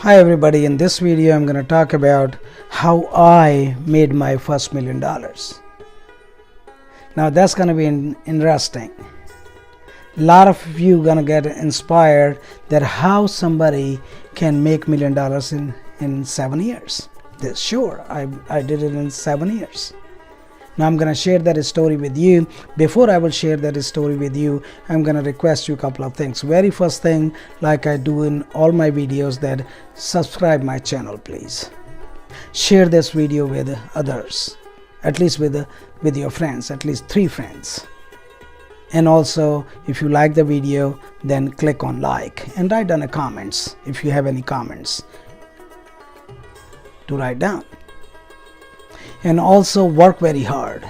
Hi everybody, in this video I'm going to talk about how I made my first $1 million. Now that's going to be interesting. A lot of you going to get inspired that how somebody can make $1 million in 7 years. Sure, I did it in 7 years. Now I'm going to share that story with you. Before I will share that story with you, I'm going to request you a couple of things. Very first thing, like I do in all my videos, that subscribe my channel please. Share this video with others, at least with your friends, at least 3 friends. And also, if you like the video, then click on like and write down the comments if you have any comments to write down. And also work very hard,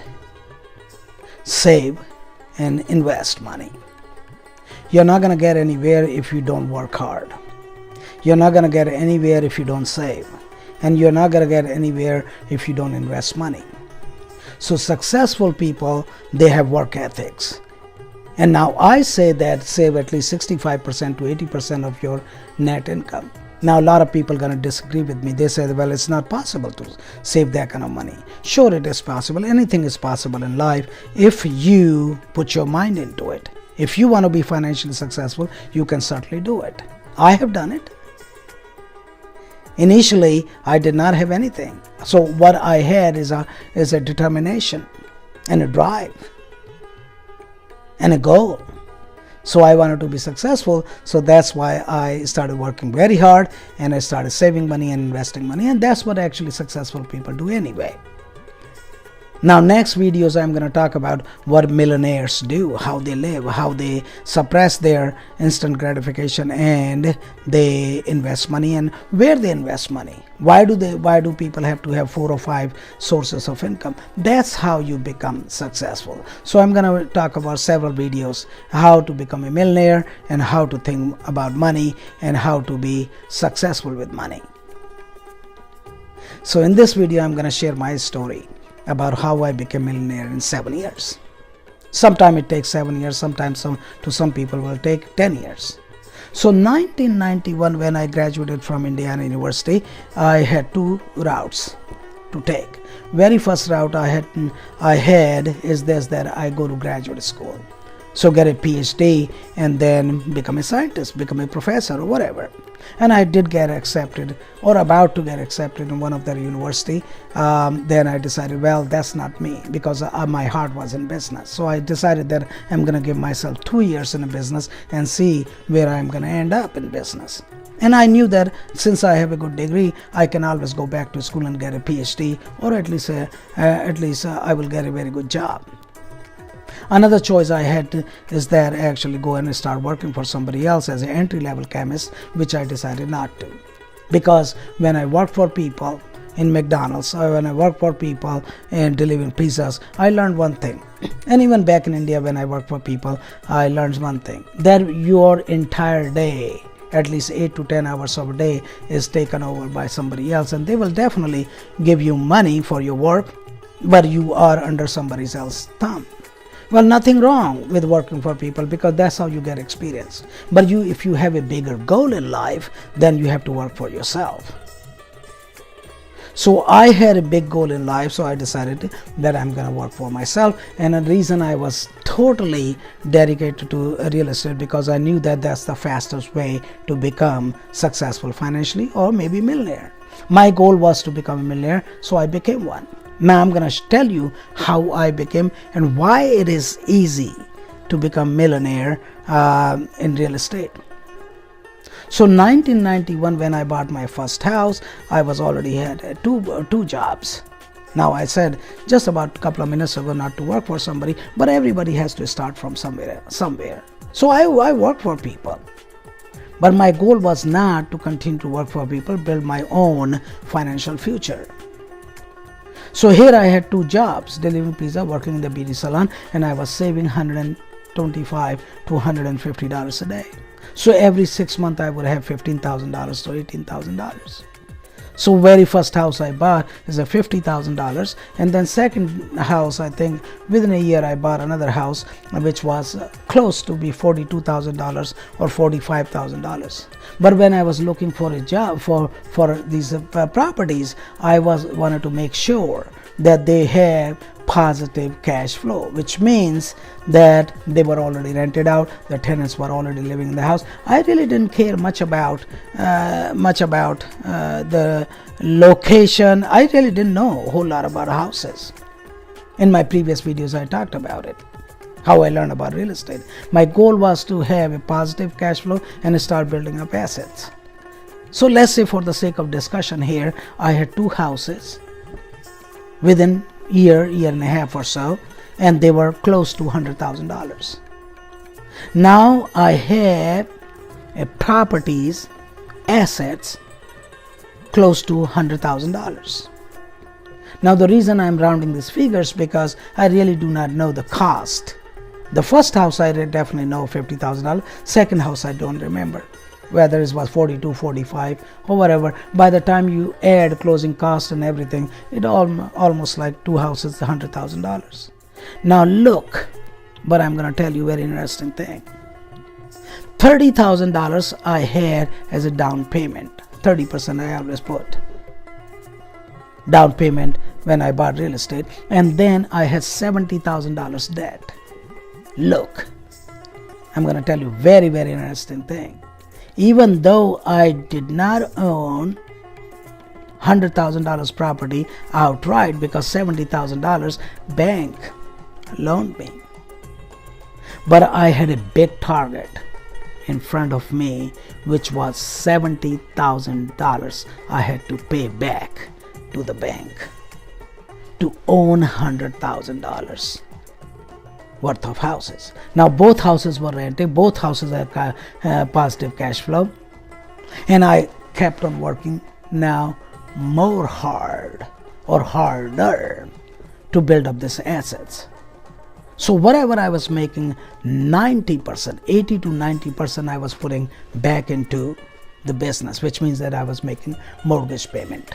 save and invest money. You're not going to get anywhere if you don't work hard. You're not going to get anywhere if you don't save, and you're not going to get anywhere if you don't invest money. So successful people, they have work ethics. And now I say that save at least 65% to 80% of your net income. Now a lot of people are going to disagree with me. They say, well, it's not possible to save that kind of money. Sure, it is possible. Anything is possible in life if you put your mind into it. If you want to be financially successful, you can certainly do it. I have done it. Initially, I did not have anything. So what I had is a determination and a drive and a goal. So I wanted to be successful, so that's why I started working very hard and I started saving money and investing money, and that's what actually successful people do anyway. Now next videos I'm going to talk about what millionaires do, how they live, how they suppress their instant gratification and they invest money, and where they invest money. Why do people have to have 4 or 5 sources of income? That's how you become successful. So I'm going to talk about several videos, how to become a millionaire and how to think about money and how to be successful with money. So in this video I'm going to share my story about how I became a millionaire in 7 years. Sometimes it takes 7 years, sometimes to some people will take 10 years. So 1991, when I graduated from Indiana University, I had 2 routes to take. Very first route I had is this, that I go to graduate school. So get a PhD and then become a scientist, become a professor or whatever. And I did get accepted or about to get accepted in one of their university. Then I decided, well, that's not me, because my heart was in business. So I decided that I'm going to give myself 2 years in a business and see where I'm going to end up in business. And I knew that since I have a good degree, I can always go back to school and get a PhD, or at least I will get a very good job. Another choice I had is that I actually go and start working for somebody else as an entry-level chemist, which I decided not to. Because when I worked for people in McDonald's, or when I worked for people in delivering pizzas, I learned one thing. And even back in India when I worked for people, I learned one thing, that your entire day, at least 8 to 10 hours of a day, is taken over by somebody else, and they will definitely give you money for your work, but you are under somebody else's thumb. Well, nothing wrong with working for people, because that's how you get experience. But if you have a bigger goal in life, then you have to work for yourself. So I had a big goal in life, so I decided that I'm going to work for myself. And the reason I was totally dedicated to real estate, because I knew that that's the fastest way to become successful financially, or maybe millionaire. My goal was to become a millionaire, so I became one. Now I'm going to tell you how I became and why it is easy to become millionaire in real estate. So 1991, when I bought my first house, I was already had two jobs. Now I said just about a couple of minutes ago not to work for somebody, but everybody has to start from somewhere. So I worked for people. But my goal was not to continue to work for people, build my own financial future. So here I had 2 jobs, delivering pizza, working in the beauty salon, and I was saving $125 to $150 a day. So every 6 months I would have $15,000 to $18,000. So very first house I bought is a $50,000, and then second house, I think within a year I bought another house which was close to be $42,000 or $45,000. But when I was looking for a job for these properties, I wanted to make sure that they have positive cash flow, which means that they were already rented out, the tenants were already living in the house. I really didn't care much about the location. I really didn't know a whole lot about houses. In my previous videos I talked about it, how I learned about real estate. My goal was to have a positive cash flow and start building up assets. So let's say, for the sake of discussion here, I had two houses within year and a half or so, and they were close to $100,000. Now I have properties, assets close to $100,000. Now the reason I'm rounding these figures because I really do not know the cost. The first house I definitely know $50,000. Second house I don't remember whether it was 42, 45 or whatever. By the time you add closing costs and everything, it almost like two houses, $100,000. Now look, but I'm going to tell you a very interesting thing. $30,000 I had as a down payment. 30% I always put down payment when I bought real estate, and then I had $70,000 debt. Look, I'm going to tell you very, very interesting thing. Even though I did not own $100,000 property outright, because $70,000 bank loaned me, but I had a big target in front of me, which was $70,000 I had to pay back to the bank to own $100,000 worth of houses. Now both houses were rented, both houses had positive cash flow, and I kept on working now more hard or harder to build up these assets. So whatever I was making, 90%, 80 to 90% I was putting back into the business, which means that I was making mortgage payment.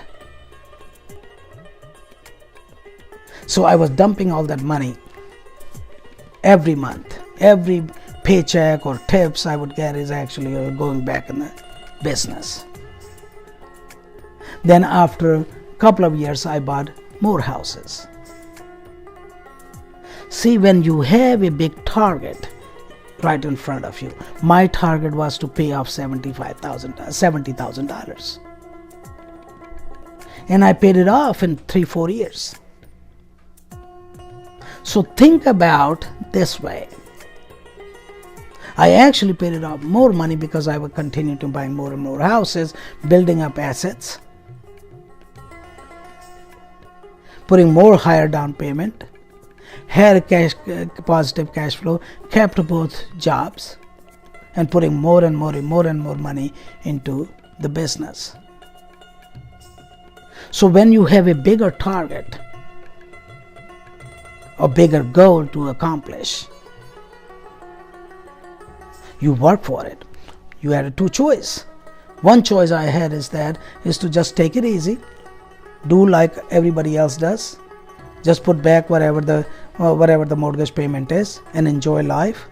So I was dumping all that money every month. Every paycheck or tips I would get is actually going back in the business. Then after a couple of years I bought more houses. See, when you have a big target right in front of you, my target was to pay off $70,000, and I paid it off in 3-4 years. So think about this way. I actually paid it off more money because I would continue to buy more and more houses, building up assets, putting more higher down payment, had positive cash flow, kept both jobs, and putting more and more money into the business. So when you have a bigger target, a bigger goal to accomplish, you work for it. You had two choices. One choice I had is to just take it easy, do like everybody else does, just put back whatever the mortgage payment is, and enjoy life,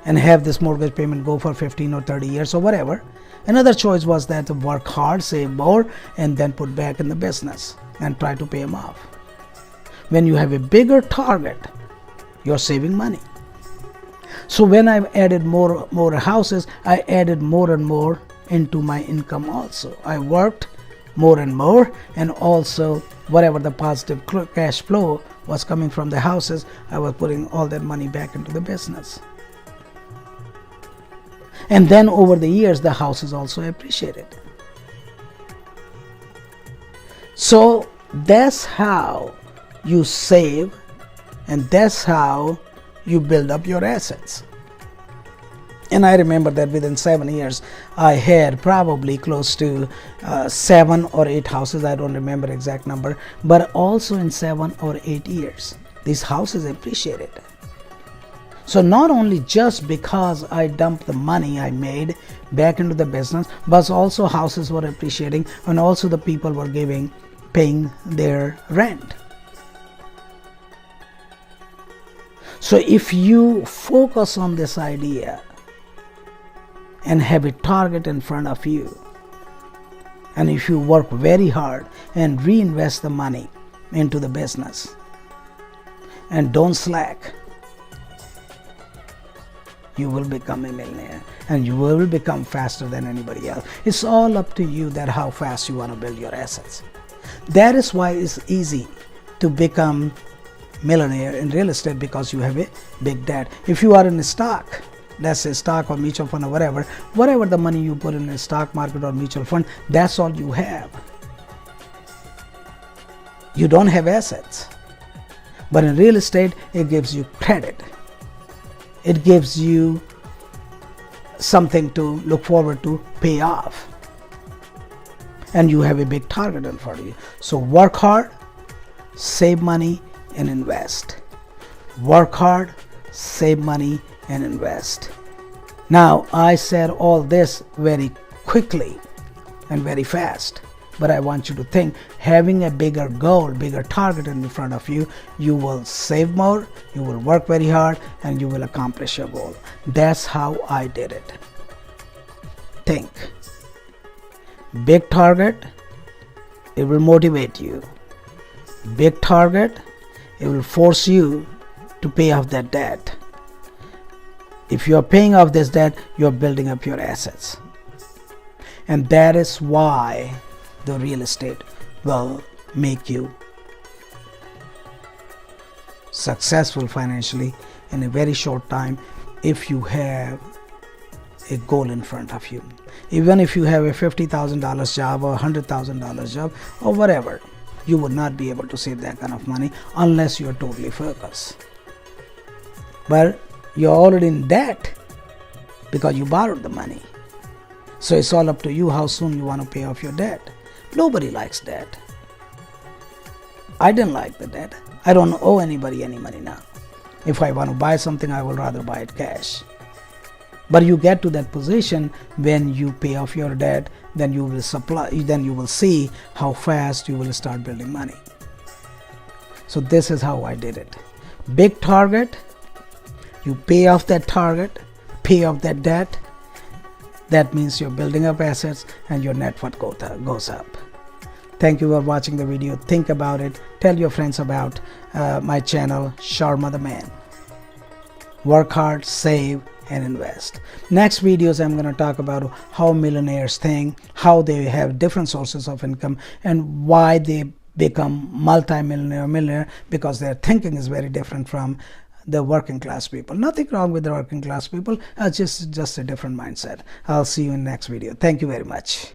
and have this mortgage payment go for 15 or 30 years or whatever. Another choice was that to work hard, save more, and then put back in the business and try to pay them off. When you have a bigger target, you're saving money. So when I've added more houses, I added more and more into my income also. I worked more and more, and also whatever the positive cash flow was coming from the houses, I was putting all that money back into the business. And then over the years, the houses also appreciated. So that's how you save, and that's how you build up your assets. And I remember that within 7 years I had probably close to 7 or 8 houses. I don't remember exact number, but also in 7 or 8 years these houses appreciated. So not only just because I dumped the money I made back into the business, but also houses were appreciating and also the people were paying their rent. So if you focus on this idea and have a target in front of you, and if you work very hard and reinvest the money into the business and don't slack, you will become a millionaire and you will become faster than anybody else. It's all up to you that how fast you want to build your assets. That is why it's easy to become millionaire in real estate, because you have a big debt. If you are in a stock, let's say stock or mutual fund or whatever the money you put in a stock market or mutual fund, that's all you have. You don't have assets. But in real estate, it gives you credit. It gives you something to look forward to pay off. And you have a big target in front of you. So work hard, save money, and invest. Work hard, save money, and invest. Now, I said all this very quickly and very fast, but I want you to think, having a bigger goal, bigger target in front of you, you will save more, you will work very hard, and you will accomplish your goal. That's how I did it. Think. Big target, it will motivate you. Big target, it will force you to pay off that debt. If you are paying off this debt, you are building up your assets. And that is why the real estate will make you successful financially in a very short time if you have a goal in front of you. Even if you have a $50,000 job or $100,000 job or whatever, you would not be able to save that kind of money unless you are totally focused. But you're already in debt because you borrowed the money. So it's all up to you how soon you want to pay off your debt. Nobody likes debt. I didn't like the debt. I don't owe anybody any money now. If I want to buy something, I will rather buy it cash. But you get to that position when you pay off your debt, then you will see how fast you will start building money. So this is how I did it. Big target, you pay off that target, pay off that debt. That means you're building up assets and your net worth goes up. Thank you for watching the video. Think about it. Tell your friends about my channel, Sharma the Man. Work hard, save, and invest. Next videos, I'm going to talk about how millionaires think, how they have different sources of income, and why they become millionaire, because their thinking is very different from the working class people. Nothing wrong with the working class people, just a different mindset. I'll see you in next video. Thank you very much.